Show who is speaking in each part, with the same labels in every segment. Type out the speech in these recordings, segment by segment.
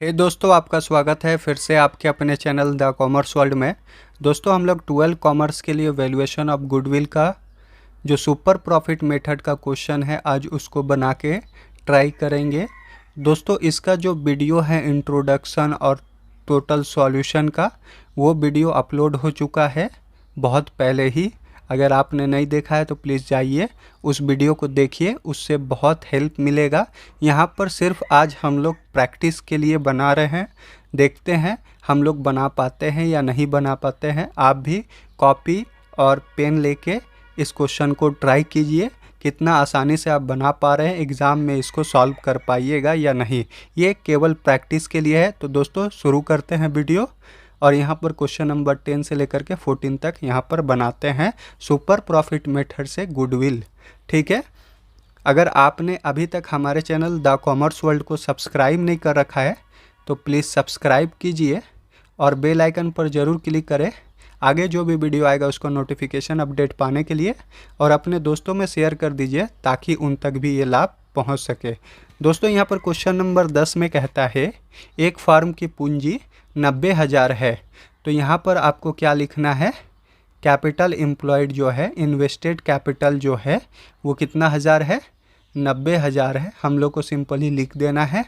Speaker 1: दोस्तों, आपका स्वागत है फिर से आपके अपने चैनल द कॉमर्स वर्ल्ड में। दोस्तों, हम लोग 12 कॉमर्स के लिए वैल्यूएशन ऑफ गुडविल का जो सुपर प्रॉफिट मेथड का क्वेश्चन है आज उसको बना के ट्राई करेंगे। दोस्तों, इसका जो वीडियो है इंट्रोडक्शन और टोटल सॉल्यूशन का, वो वीडियो अपलोड हो चुका है बहुत पहले ही। अगर आपने नहीं देखा है तो प्लीज़ जाइए उस वीडियो को देखिए, उससे बहुत हेल्प मिलेगा। यहाँ पर सिर्फ आज हम लोग प्रैक्टिस के लिए बना रहे हैं, देखते हैं हम लोग बना पाते हैं या नहीं बना पाते हैं। आप भी कॉपी और पेन लेके इस क्वेश्चन को ट्राई कीजिए, कितना आसानी से आप बना पा रहे हैं, एग्ज़ाम में इसको सॉल्व कर पाइएगा या नहीं। ये केवल प्रैक्टिस के लिए है। तो दोस्तों, शुरू करते हैं वीडियो। और यहाँ पर क्वेश्चन नंबर 10 से लेकर के 14 तक यहाँ पर बनाते हैं सुपर प्रॉफिट मेथड से गुडविल। ठीक है, अगर आपने अभी तक हमारे चैनल द कॉमर्स वर्ल्ड को सब्सक्राइब नहीं कर रखा है तो प्लीज़ सब्सक्राइब कीजिए और बेल आइकन पर ज़रूर क्लिक करें, आगे जो भी वीडियो आएगा उसको नोटिफिकेशन अपडेट पाने के लिए, और अपने दोस्तों में शेयर कर दीजिए ताकि उन तक भी ये लाभ पहुंच सके। दोस्तों, यहाँ पर क्वेश्चन नंबर 10 में कहता है एक फार्म की पूंजी 90,000 है। तो यहाँ पर आपको क्या लिखना है, कैपिटल एम्प्लॉयड जो है, इन्वेस्टेड कैपिटल जो है वो कितना हज़ार है, 90,000 है। हम लोग को सिंपली लिख देना है।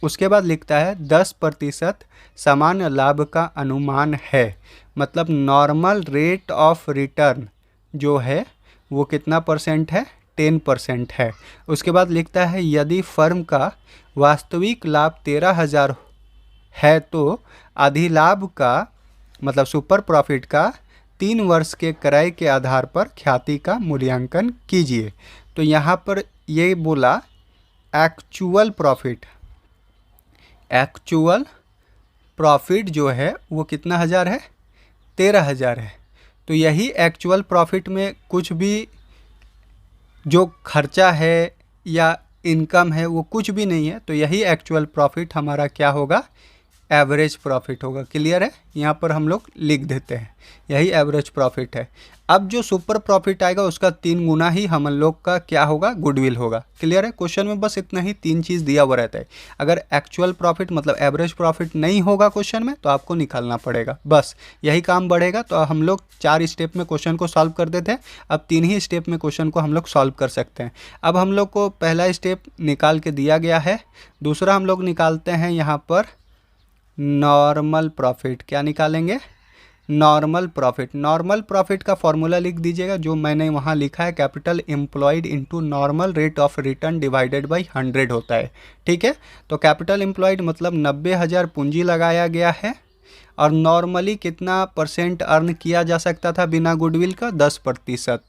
Speaker 1: उसके बाद लिखता है 10% सामान्य लाभ का अनुमान है, मतलब नॉर्मल रेट ऑफ रिटर्न जो है वो कितना परसेंट है, 10% है। उसके बाद लिखता है यदि फर्म का वास्तविक लाभ 13,000 है तो अधिलाभ का मतलब सुपर प्रॉफिट का 3 वर्ष के क्रय के आधार पर ख्याति का मूल्यांकन कीजिए। तो यहाँ पर ये बोला एक्चुअल प्रॉफिट जो है वो कितना हज़ार है, 13,000 है। तो यही एक्चुअल प्रॉफिट में कुछ भी जो खर्चा है या इनकम है वो कुछ भी नहीं है। तो यही एक्चुअल प्रॉफिट हमारा क्या होगा, एवरेज प्रॉफिट होगा। क्लियर है, यहाँ पर हम लोग लिख देते हैं यही एवरेज प्रॉफिट है। अब जो सुपर प्रॉफिट आएगा उसका 3 गुना ही हम लोग का क्या होगा, गुडविल होगा। क्लियर है, क्वेश्चन में बस इतना ही 3 चीज़ दिया हुआ रहता है। अगर एक्चुअल प्रॉफिट मतलब एवरेज प्रॉफिट नहीं होगा क्वेश्चन में तो आपको निकालना पड़ेगा, बस यही काम बढ़ेगा। तो हम लोग 4 स्टेप में क्वेश्चन को सॉल्व कर देते हैं, अब 3 ही स्टेप में क्वेश्चन को हम लोग सॉल्व कर सकते हैं। अब हम लोग को पहला स्टेप निकाल के दिया गया है, दूसरा हम लोग निकालते हैं यहाँ पर नॉर्मल प्रॉफिट। क्या निकालेंगे, नॉर्मल प्रॉफिट। नॉर्मल प्रॉफिट का फॉर्मूला लिख दीजिएगा जो मैंने वहाँ लिखा है, capital employed into normal rate of return divided by 100 होता है। ठीक है, तो कैपिटल एम्प्लॉयड मतलब 90,000 पूंजी लगाया गया है और नॉर्मली कितना परसेंट अर्न किया जा सकता था बिना गुडविल का, 10%।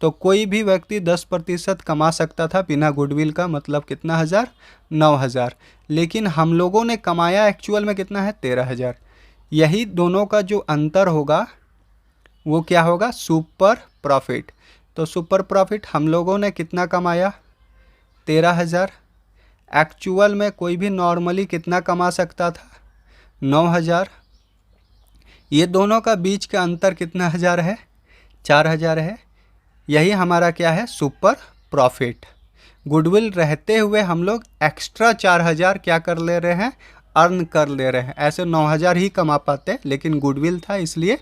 Speaker 1: तो कोई भी व्यक्ति 10% कमा सकता था बिना गुडविल का, मतलब कितना हज़ार, 9,000। लेकिन हम लोगों ने कमाया एक्चुअल में कितना है, 13,000। यही दोनों का जो अंतर होगा वो क्या होगा, सुपर प्रॉफिट। तो सुपर प्रॉफिट हम लोगों ने कितना कमाया, 13,000। एक्चुअल में कोई भी नॉर्मली कितना कमा सकता था, 9,000। ये दोनों का बीच का अंतर कितना हज़ार है, 4,000 है। यही हमारा क्या है, सुपर प्रॉफिट। गुडविल रहते हुए हम लोग एक्स्ट्रा 4,000 क्या कर ले रहे हैं, अर्न कर ले रहे हैं। ऐसे 9,000 ही कमा पाते, लेकिन गुडविल था इसलिए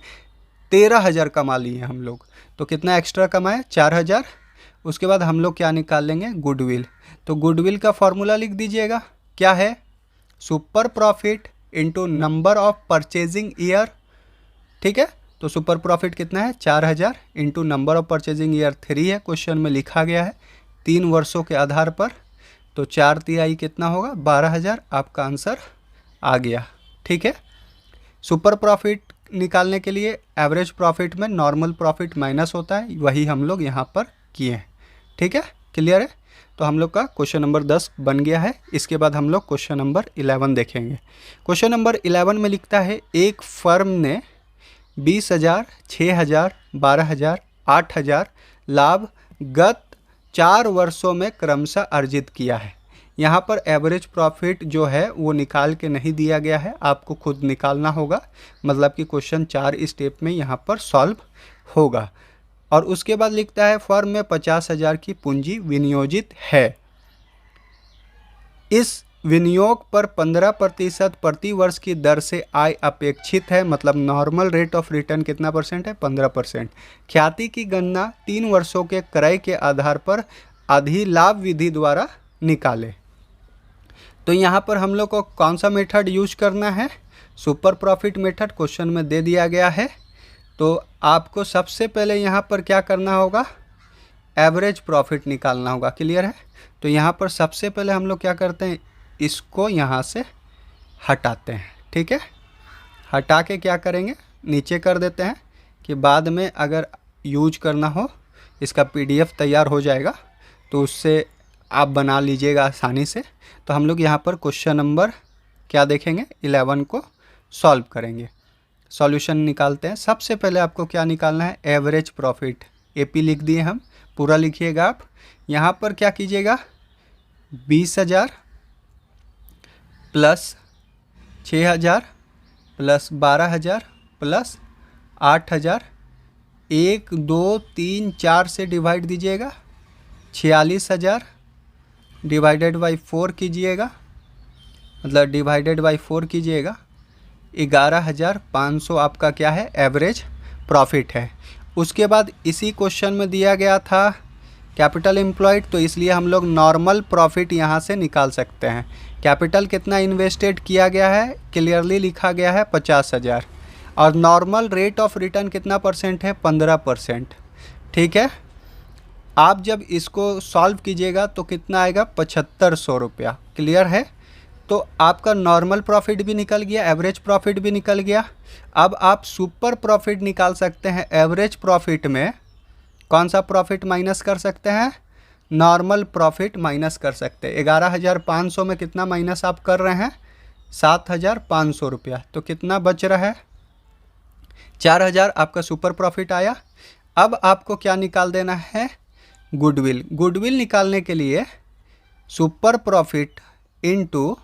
Speaker 1: 13,000 कमा लिए हम लोग। तो कितना एक्स्ट्रा कमाए, 4,000। उसके बाद हम लोग क्या निकाल लेंगे, गुडविल। तो गुडविल का फॉर्मूला लिख दीजिएगा, क्या है, super profit into number of purchasing year. ठीक है, तो सुपर प्रॉफिट कितना है, 4,000 into number of purchasing year 3 है, क्वेश्चन में लिखा गया है 3 वर्षों के आधार पर। तो 4 तिहाई कितना होगा, 12,000। आपका आंसर आ गया। ठीक है, सुपर प्रॉफिट निकालने के लिए एवरेज प्रॉफिट में नॉर्मल प्रॉफिट माइनस होता है, वही हम लोग यहाँ पर किए हैं। ठीक है, क्लियर है। तो हम लोग का क्वेश्चन नंबर 10 बन गया है। इसके बाद हम लोग क्वेश्चन नंबर 11 देखेंगे। क्वेश्चन नंबर 11 में लिखता है एक फर्म ने 20,000, 6,000, 12,000, 8,000 लाभ गत 4 वर्षों में क्रमशः अर्जित किया है। यहाँ पर एवरेज प्रॉफिट जो है वो निकाल के नहीं दिया गया है, आपको खुद निकालना होगा। मतलब कि क्वेश्चन 4 स्टेप में यहाँ पर सॉल्व होगा। और उसके बाद लिखता है फर्म में 50,000 की पूंजी विनियोजित है। इस विनियोग पर 15% प्रति वर्ष की दर से आय अपेक्षित है, मतलब नॉर्मल रेट ऑफ रिटर्न कितना परसेंट है, 15%। ख्याति की गणना 3 वर्षों के क्रय के आधार पर अधिलाभ विधि द्वारा निकाले। तो यहाँ पर हम लोग को कौन सा मेथड यूज करना है, सुपर प्रॉफिट मेथड क्वेश्चन में दे दिया गया है। तो आपको सबसे पहले यहाँ पर क्या करना होगा, एवरेज प्रॉफिट निकालना होगा। क्लियर है। तो यहाँ पर सबसे पहले हम लोग क्या करते हैं, इसको यहाँ से हटाते हैं। ठीक है, हटा के क्या करेंगे, नीचे कर देते हैं कि बाद में अगर यूज करना हो, इसका PDF तैयार हो जाएगा तो उससे आप बना लीजिएगा आसानी से। तो हम लोग यहाँ पर क्वेश्चन नंबर क्या देखेंगे, 11 को सॉल्व करेंगे। सॉल्यूशन निकालते हैं। सबसे पहले आपको क्या निकालना है, एवरेज प्रॉफिट। AP लिख दिए हम, पूरा लिखिएगा आप। यहाँ पर क्या कीजिएगा, 20,000 प्लस 6,000 प्लस 12,000 प्लस 8,000, 1 2 3 4 से डिवाइड दीजिएगा। 46,000 डिवाइडेड बाई 4 कीजिएगा, मतलब डिवाइडेड बाई 4 कीजिएगा। 11,500 आपका क्या है, एवरेज प्रॉफिट है। उसके बाद इसी क्वेश्चन में दिया गया था कैपिटल एम्प्लॉयड, तो इसलिए हम लोग नॉर्मल प्रॉफिट यहाँ से निकाल सकते हैं। कैपिटल कितना इन्वेस्टेड किया गया है, क्लियरली लिखा गया है 50,000, और नॉर्मल रेट ऑफ रिटर्न कितना परसेंट है, 15%। ठीक है, आप जब इसको सॉल्व कीजिएगा तो कितना आएगा, 7500 रुपया। क्लियर है। तो आपका नॉर्मल प्रॉफिट भी निकल गया, एवरेज प्रॉफिट भी निकल गया। अब आप सुपर प्रॉफिट निकाल सकते हैं। एवरेज प्रॉफिट में कौन सा प्रॉफिट माइनस कर सकते हैं, नॉर्मल प्रॉफिट माइनस कर सकते हैं। 11,500 में कितना माइनस आप कर रहे हैं, 7,500 रुपया। तो कितना बच रहा है, 4,000 आपका सुपर प्रॉफिट आया। अब आपको क्या निकाल देना है, गुडविल। गुडविल निकालने के लिए super profit into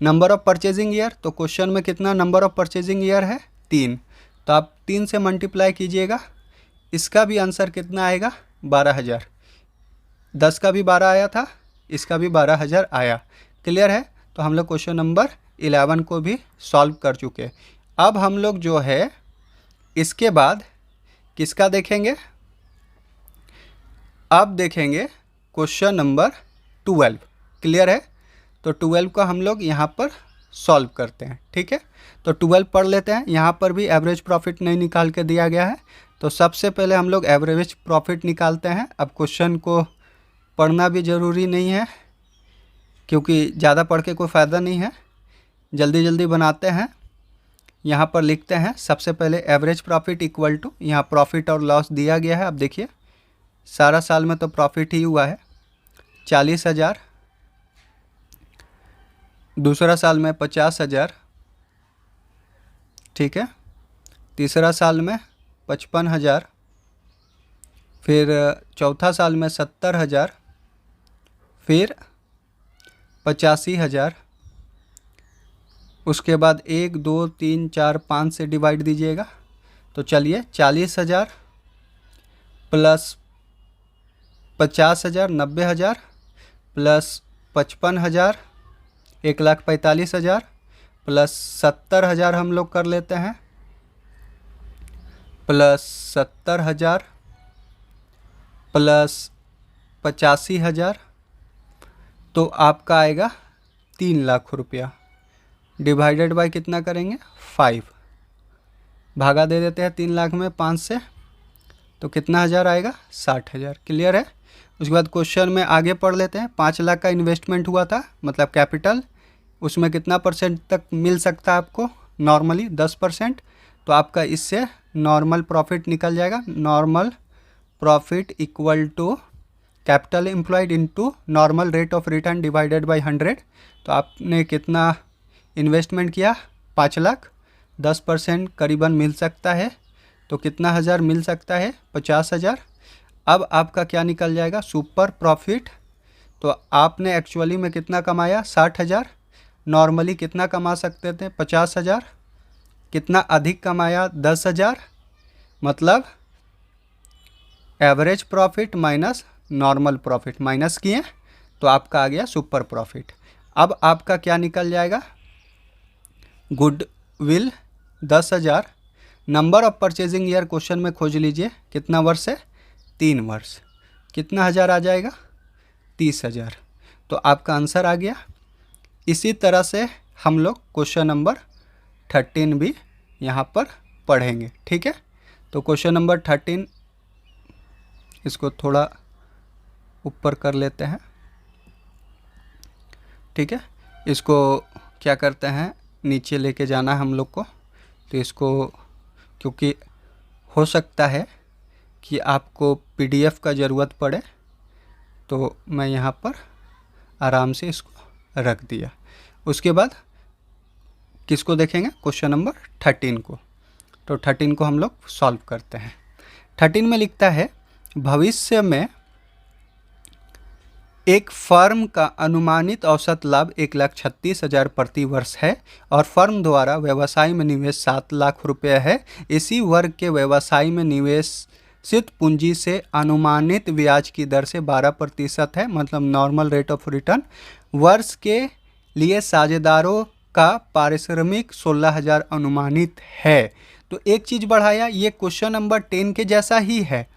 Speaker 1: number of purchasing year. तो क्वेश्चन में कितना नंबर ऑफ परचेजिंग ईयर है, 3। तो आप 3 से मल्टीप्लाई कीजिएगा। इसका भी आंसर कितना आएगा, 12,000। 10 का भी 12 आया था, इसका भी 12,000 आया। क्लियर है। तो हम लोग क्वेश्चन नंबर 11 को भी सॉल्व कर चुके। अब हम लोग जो है इसके बाद किसका देखेंगे, अब देखेंगे क्वेश्चन नंबर 12। क्लियर है। तो 12 को हम लोग यहाँ पर सॉल्व करते हैं। ठीक है, तो 12 पढ़ लेते हैं। यहाँ पर भी एवरेज प्रॉफिट नहीं निकाल के दिया गया है, तो सबसे पहले हम लोग एवरेज प्रॉफिट निकालते हैं। अब क्वेश्चन को पढ़ना भी ज़रूरी नहीं है, क्योंकि ज़्यादा पढ़ के कोई फ़ायदा नहीं है, जल्दी जल्दी बनाते हैं। यहाँ पर लिखते हैं सबसे पहले एवरेज प्रॉफिट इक्वल टू, यहाँ प्रॉफिट और लॉस दिया गया है। अब देखिए सारा साल में तो प्रॉफिट ही हुआ है, 40,000। दूसरा साल में 50,000। ठीक है, तीसरा साल में 55,000, फिर चौथा साल में 70,000, फिर 85,000। उसके बाद 1 2 3 4 5 से डिवाइड दीजिएगा। तो चलिए 40,000 प्लस 50,000 90,000 प्लस 55,000 1,45,000 प्लस 70,000 हम लोग कर लेते हैं, प्लस 70,000 प्लस 85,000। तो आपका आएगा 3 लाख रुपया। डिवाइडेड बाय कितना करेंगे, 5। भागा दे देते हैं 3 लाख में 5 से, तो कितना हज़ार आएगा, 60,000। क्लियर है। उसके बाद क्वेश्चन में आगे पढ़ लेते हैं। 5 लाख का इन्वेस्टमेंट हुआ था, मतलब कैपिटल, उसमें कितना परसेंट तक मिल सकता है आपको, नॉर्मली 10%। तो आपका इससे नॉर्मल प्रॉफिट निकल जाएगा। Normal profit equal to capital employed into normal rate of return divided by 100। तो आपने कितना इन्वेस्टमेंट किया, 5 लाख, 10% करीबन मिल सकता है। तो कितना हज़ार मिल सकता है, 50,000। अब आपका क्या निकल जाएगा, सुपर प्रॉफिट। तो आपने एक्चुअली में कितना कमाया, 60,000। नॉर्मली कितना कमा सकते थे, 50,000। कितना अधिक कमाया, 10,000। मतलब average profit minus normal profit minus किए, तो आपका आ गया सुपर प्रॉफिट। अब आपका क्या निकल जाएगा, goodwill 10,000। Number of purchasing year question में खोज लीजिए कितना वर्ष है, 3 वर्ष, कितना हज़ार आ जाएगा, 30,000। तो आपका आंसर आ गया। इसी तरह से हम लोग क्वेश्चन नंबर 13 भी यहाँ पर पढ़ेंगे, ठीक है। तो क्वेश्चन नंबर 13 इसको थोड़ा ऊपर कर लेते हैं, ठीक है। इसको क्या करते हैं, नीचे लेके जाना है हम लोग को। तो इसको, क्योंकि हो सकता है कि आपको पीडीएफ का ज़रूरत पड़े, तो मैं यहाँ पर आराम से इसको रख दिया। उसके बाद किसको देखेंगे, क्वेश्चन नंबर 13 को। तो 13 को हम लोग सॉल्व करते हैं। 13 में लिखता है, भविष्य में एक फर्म का अनुमानित औसत लाभ 1,36,000 प्रति वर्ष है और फर्म द्वारा व्यवसाय में निवेश 7 लाख रुपये है। इसी वर्ग के व्यवसाय में निवेशित पूंजी से अनुमानित ब्याज की दर से 12% है, मतलब नॉर्मल रेट ऑफ रिटर्न। वर्ष के लिए साझेदारों का पारिश्रमिक 16,000 अनुमानित है। तो एक चीज़ बढ़ाया, ये क्वेश्चन नंबर 10 के जैसा ही है,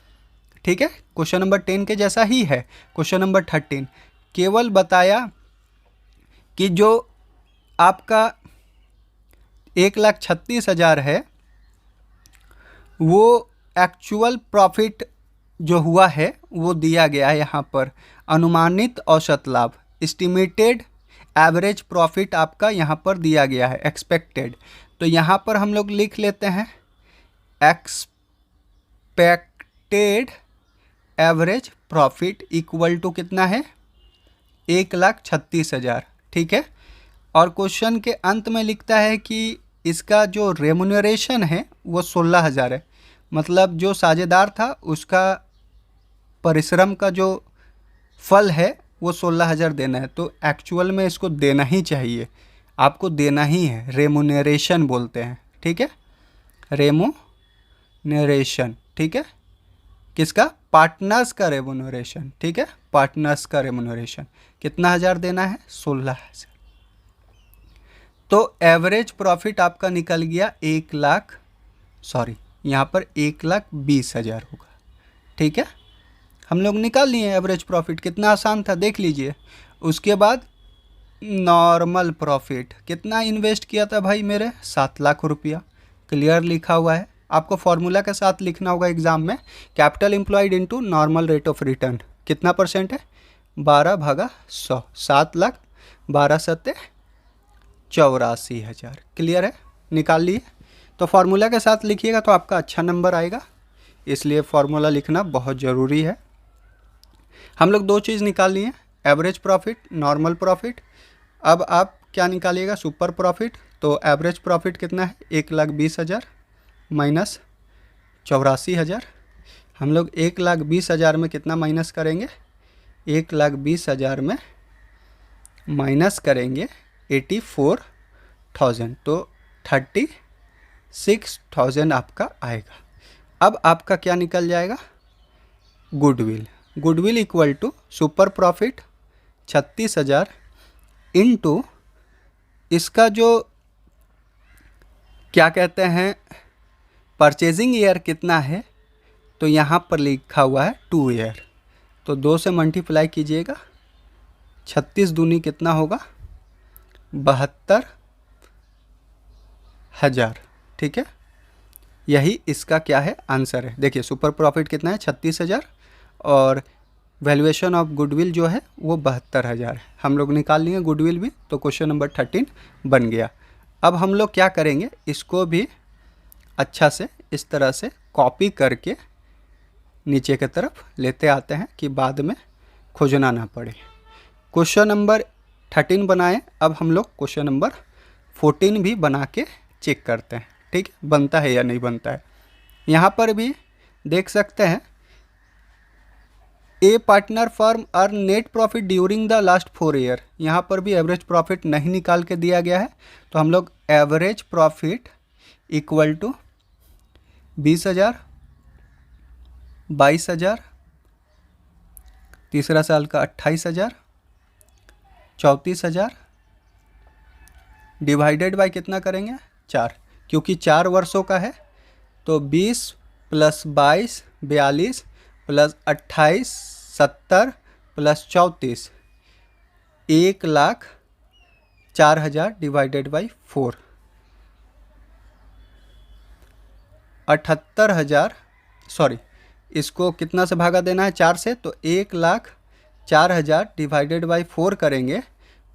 Speaker 1: ठीक है, क्वेश्चन नंबर 10 के जैसा ही है। क्वेश्चन नंबर 13 केवल बताया कि जो आपका 1,36,000 है वो एक्चुअल प्रॉफिट जो हुआ है वो दिया गया है यहाँ पर। अनुमानित औसत लाभ, एस्टिमेटेड एवरेज प्रॉफिट आपका यहाँ पर दिया गया है, एक्सपेक्टेड। तो यहाँ पर हम लोग लिख लेते हैं expected average profit equal to कितना है, 1,36,000, ठीक है। और क्वेश्चन के अंत में लिखता है कि इसका जो रेमुनरेशन है वो 16,000 है, मतलब जो साझेदार था उसका परिश्रम का जो फल है वो 16,000 देना है। तो एक्चुअल में इसको देना ही चाहिए, आपको देना ही है, रेमुनरेशन बोलते हैं, ठीक है, रेमुनरेशन, ठीक है। किसका, पार्टनर्स का रेमुनरेशन, ठीक है, पार्टनर्स का रेमुनरेशन कितना हज़ार देना है, 16,000। तो एवरेज प्रॉफिट आपका निकल गया 1,20,000 होगा, ठीक है। हम लोग निकाल लिए एवरेज प्रॉफिट, कितना आसान था देख लीजिए। उसके बाद नॉर्मल प्रॉफिट, कितना इन्वेस्ट किया था भाई मेरे, 7 लाख रुपया, क्लियर लिखा हुआ है। आपको फॉर्मूला के साथ लिखना होगा एग्जाम में, capital employed into normal rate of return कितना परसेंट है, 12/100, 7 लाख 12,84,000, क्लियर है, निकाल लिए। तो फार्मूला के साथ लिखिएगा तो आपका अच्छा नंबर आएगा, इसलिए फार्मूला लिखना बहुत ज़रूरी है। हम लोग 2 चीज़ निकाल लिए, एवरेज प्रॉफिट, नॉर्मल प्रॉफिट। अब आप क्या निकालिएगा, सुपर प्रॉफिट। तो एवरेज प्रॉफिट कितना है, 1,20,000 माइनस 84,000। हम लोग 1,20,000 में कितना माइनस करेंगे, 1,20,000 में माइनस करेंगे 84,000, तो 36,000 आपका आएगा। अब आपका क्या निकल जाएगा, goodwill. Goodwill equal to super profit 36,000 into इसका जो क्या कहते हैं परचेजिंग ईयर कितना है, तो यहाँ पर लिखा हुआ है 2 ईयर, तो 2 से मल्टीप्लाई कीजिएगा, 36 दूनी कितना होगा, 72,000, ठीक है। यही इसका क्या है, आंसर है। देखिए सुपर प्रॉफिट कितना है, 36,000 और वैल्यूएशन ऑफ गुडविल जो है वो 72,000 है। हम लोग निकाल लिए गुडविल भी, तो क्वेश्चन नंबर 13 बन गया। अब हम लोग क्या करेंगे, इसको भी अच्छा से इस तरह से कॉपी करके नीचे की तरफ लेते आते हैं कि बाद में खोजना ना पड़े। क्वेश्चन नंबर 13 बनाए, अब हम लोग क्वेश्चन नंबर 14 भी बना के चेक करते हैं, ठीक है, बनता है या नहीं बनता है। यहाँ पर भी देख सकते हैं, a partner firm earn net profit during the last 4 year. यहाँ पर भी एवरेज प्रॉफिट नहीं निकाल के दिया गया है, तो हम लोग एवरेज प्रॉफिट इक्वल टू 20,000, 22,000, तीसरा साल का 28,000, 34,000, डिवाइडेड बाय कितना करेंगे 4, क्योंकि 4 वर्षों का है। तो 20 + 22 42 + 28 70 + 34 1,04,000 डिवाइडेड बाई 4 78,000। सॉरी, इसको कितना से भागा देना है 4 से, तो 1,04,000 डिवाइडेड बाई 4 करेंगे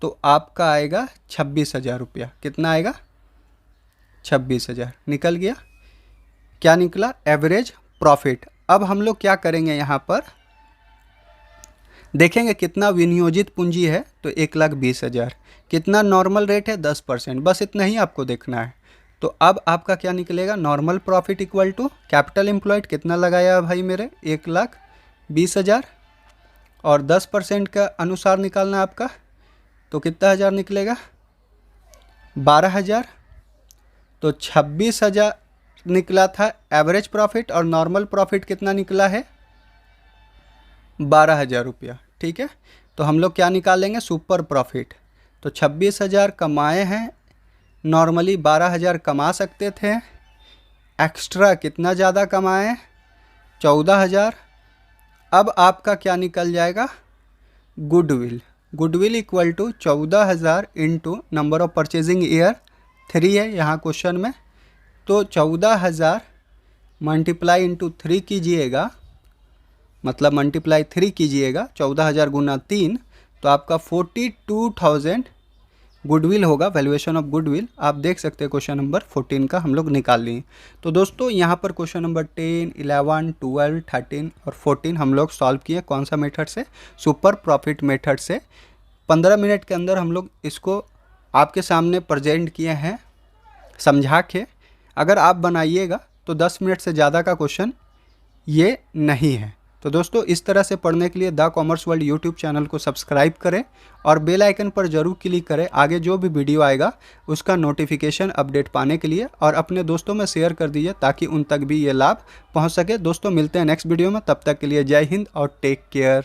Speaker 1: तो आपका आएगा 26,000 रुपया। कितना आएगा 26,000 निकल गया। क्या निकला एवरेज प्रॉफिट। अब हम लोग क्या करेंगे, यहाँ पर देखेंगे कितना विनियोजित पूंजी है, तो 1,20,000। कितना नॉर्मल रेट है 10%, बस इतना ही आपको देखना है। तो अब आपका क्या निकलेगा, normal profit equal to capital employed कितना लगाया भाई मेरे 1,20,000 और 10% का अनुसार निकालना आपका, तो कितना हज़ार निकलेगा 12,000। तो 26,000 निकला था एवरेज प्रॉफिट और नॉर्मल प्रॉफिट कितना निकला है 12,000 रुपया। ठीक है, तो हम लोग क्या निकालेंगे सुपर प्रॉफिट। तो 26,000 कमाए हैं, नॉर्मली 12,000 कमा सकते थे, एक्स्ट्रा कितना ज़्यादा कमाए 14,000। अब आपका क्या निकल जाएगा goodwill. Goodwill equal to 14,000 into number of purchasing year 3 है यहाँ क्वेश्चन में। तो 14,000 मल्टीप्लाई इंटू 3 कीजिएगा, मतलब मल्टीप्लाई 3 कीजिएगा 14,000 गुना 3, तो आपका 42,000 गुडविल होगा, वैल्यूएशन ऑफ गुडविल। आप देख सकते हैं क्वेश्चन नंबर 14 का हम लोग निकाल लिए। तो दोस्तों यहाँ पर क्वेश्चन नंबर 10, 11, 12, 13 और 14 हम लोग सॉल्व किए। कौन सा मेथड से, सुपर प्रॉफिट मेथड से। 15 मिनट के अंदर हम लोग इसको आपके सामने प्रेजेंट किए हैं समझा के। अगर आप बनाइएगा तो 10 मिनट से ज़्यादा का क्वेश्चन ये नहीं है। तो दोस्तों इस तरह से पढ़ने के लिए the commerce world YouTube channel को सब्सक्राइब करें और बेल आइकन पर जरूर क्लिक करें, आगे जो भी वीडियो आएगा उसका नोटिफिकेशन अपडेट पाने के लिए, और अपने दोस्तों में शेयर कर दीजिए ताकि उन तक भी ये लाभ पहुंच सके। दोस्तों मिलते हैं नेक्स्ट वीडियो में, तब तक के लिए जय हिंद और टेक केयर।